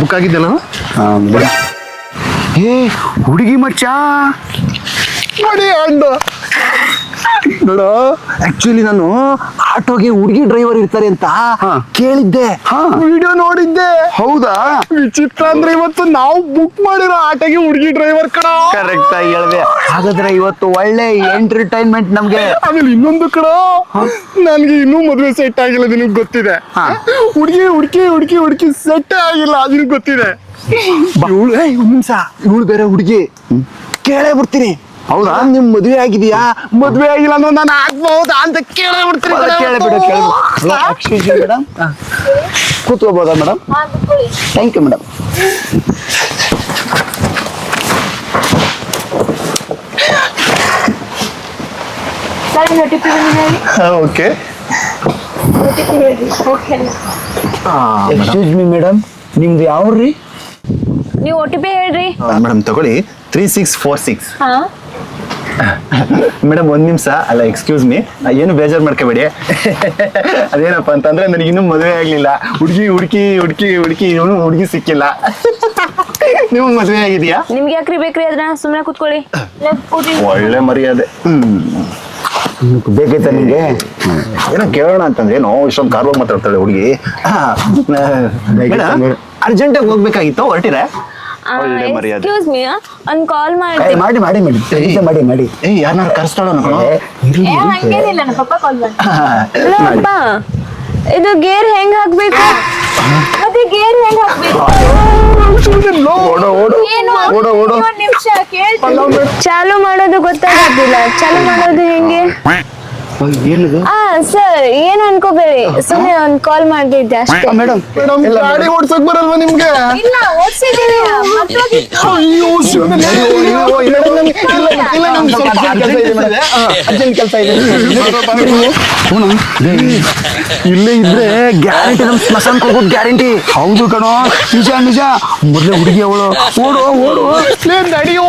Book ಆಗಿದ್ದಲ್ಲ. ಏ ಹುಡುಗಿ ಮಚ್ಚ ನೋಡು, ಆಕ್ಚುಲಿ ನಾನು ಆಟೋಗೆ ಹುಡುಗಿ ಡ್ರೈವರ್ ಇರ್ತಾರೆ ಅಂತ ಕೇಳಿದ್ದೆ, ವಿಡಿಯೋ ನೋಡಿದ್ದೆ. ಹೌದಾ? ವಿಚಿತ್ರ ಅಂದ್ರೆ ಇವತ್ತು ನಾವು ಬುಕ್ ಮಾಡಿರೋ ಆಟೋಗೆ ಹುಡುಗಿ ಡ್ರೈವರ್ ಕಣ. ಕರೆಕ್ಟ್ ಆಗಿ ಹೇಳ್ದೆ. ಹಾಗಾದ್ರೆ ಇವತ್ತು ಒಳ್ಳೆ ಎಂಟರ್ಟೈನ್ಮೆಂಟ್ ನಮ್ಗೆ. ಆಮೇಲೆ ಇನ್ನೊಂದು ಕಣ, ನನ್ಗೆ ಇನ್ನೂ ಮದುವೆ ಸೆಟ್ ಆಗಿಲ್ಲ, ನಿನಗ್ ಗೊತ್ತಿದೆ. ಹುಡುಗಿ ಹುಡುಕಿ ಹುಡುಕಿ ಹುಡುಕಿ ಸೆಟ್ ಆಗಿಲ್ಲ, ನಿನಗ್ ಗೊತ್ತಿದೆ. ಇವಳು ಒಂದ್ ನಿಮಿಷ, ಇವಳು ಬೇರೆ ಹುಡುಗಿ, ಕೇಳೇ ಬಿಡ್ತೀನಿ. ಹೌದಾ? ನಿಮ್ ಮದ್ವೆ ಆಗಿದೆಯಾ? ಮದ್ವೆ ಆಗಿಲ್ಲ ಅಂದ್ರೆ ನಾನು ಆಗ್ಬಹುದಾ ಅಂತ ಕೇಳೇ ಬಿಡ್ತೀನಿ. ಮೇಡಮ್ ಕೂತ್ಕೋಬೋದಾ madam? Thank you madam. Okay. Excuse me madam, ನಿಮ್ದು ಯಾವ್ರಿ? ನೀವು OTP ಹೇಳ್ರಿ. ಮೇಡಮ್ ತಗೊಳ್ಳಿ, 3646. ಮೇಡಮ್ ಒಂದ್ ನಿಮಿಷ, ಅಲ್ಲ ಎಕ್ಸ್ಕ್ಯೂಸ್ ಮೀ, ಏನು ಬೇಜಾರು ಮಾಡ್ಕೋಬೇಡಿ. ಅದೇನಪ್ಪ ಅಂತಂದ್ರೆ ನನಗೆ ಇನ್ನೂ ಮದುವೆ ಆಗ್ಲಿಲ್ಲ, ಹುಡುಗಿ ಹುಡುಕಿ ಹುಡುಕಿ ಹುಡುಕಿ ಇವನು ಹುಡುಗಿ ಸಿಕ್ಕಿಲ್ಲ. ನಿಮ್ಗೆ ಮದುವೆ ಆಗಿದೆಯಾ? ನಿಮ್ಗೆ ಯಾಕ್ರಿ ಬೇಕ್ರಿ ಅದನ್ನ? ಸುಮ್ಮನೆ ಕೂತ್ಕೊಳ್ಳಿ. ಒಳ್ಳೆ ಮರ್ಯಾದೆ. ಬೇಕೈತ ನಿಮ್ಗೆ? ಏನೋ ಕೇಳೋಣ ಅಂತಂದ್ರೆ ಏನೋ ಇಷ್ಟೊಂದು ಕಾರ್ವಾಗಿ ಮಾತಾಡ್ತಾಳೆ ಹುಡುಗಿ. ಅರ್ಜೆಂಟಾಗಿ ಹೋಗ್ಬೇಕಾಗಿತ್ತು, ಹೊರಟಿದೆ. ಒಳ್ಳೆ ಮರ್ಯಾದೆ. ಎಕ್ಸ್ಕ್ಯೂಸ್ ಮೀ, ಒಂದು ಕಾಲ್ ಮಾಡಿ. ಮಾಡಿ ಮಾಡಿ ಮಾಡಿ ಮಾಡಿ ಮಾಡಿ. ಏ ಯಾರನ್ನಾರು ಕರೆಸ್ತಾಳ? ಹಂಗೇನಿಲ್ಲ, ನಮ್ಮ ಪಪ್ಪ ಕಾಲ್ ಮಾಡಿ. ಅಪ್ಪ, ಇದು ಗೇರ್ ಹೆಂಗ್ ಹಾಕ್ಬೇಕು? ಮತ್ತೆ ಗೇರ್ ಹೆಂಗ್ ಹಾಕ್ಬೇಕು? ಚಾಲು ಮಾಡೋದು ಗೊತ್ತಾಗೋದಿಲ್ಲ, ಚಾಲು ಮಾಡೋದು ಹೆಂಗೆ? ಸರ್ ಏನು ಅನ್ಕೋಬೇಡಿ, ಸುಮ್ಮನೆ ಒಂದು ಕಾಲ್ ಮಾಡ್ತಿದ್ದೆ ಅಷ್ಟೇ. ಮೇಡಮ್ ಗಾಡಿ ಓಡ್ಸಕ್ ಬರಲ್ವಾ ನಿಮ್ಗೆ? ಇಲ್ಲ, ಓಡ್ಸಿದ್ದೀನಿ. ಇಲ್ಲೇ ಇದ್ರೆ ಗ್ಯಾರಂಟಿ, ನಮ್ ಸ್ಮಶಾನಕ್ಕೆ ಹೋಗೋದು ಗ್ಯಾರಂಟಿ. ಹೌದು ಕಣೋ, ನಿಜ ನಿಜ. ಮೊದಲೇ ಹುಡುಗಿ ಅವಳು. ಓಡು ಓಡು ನಡಿಯೋ.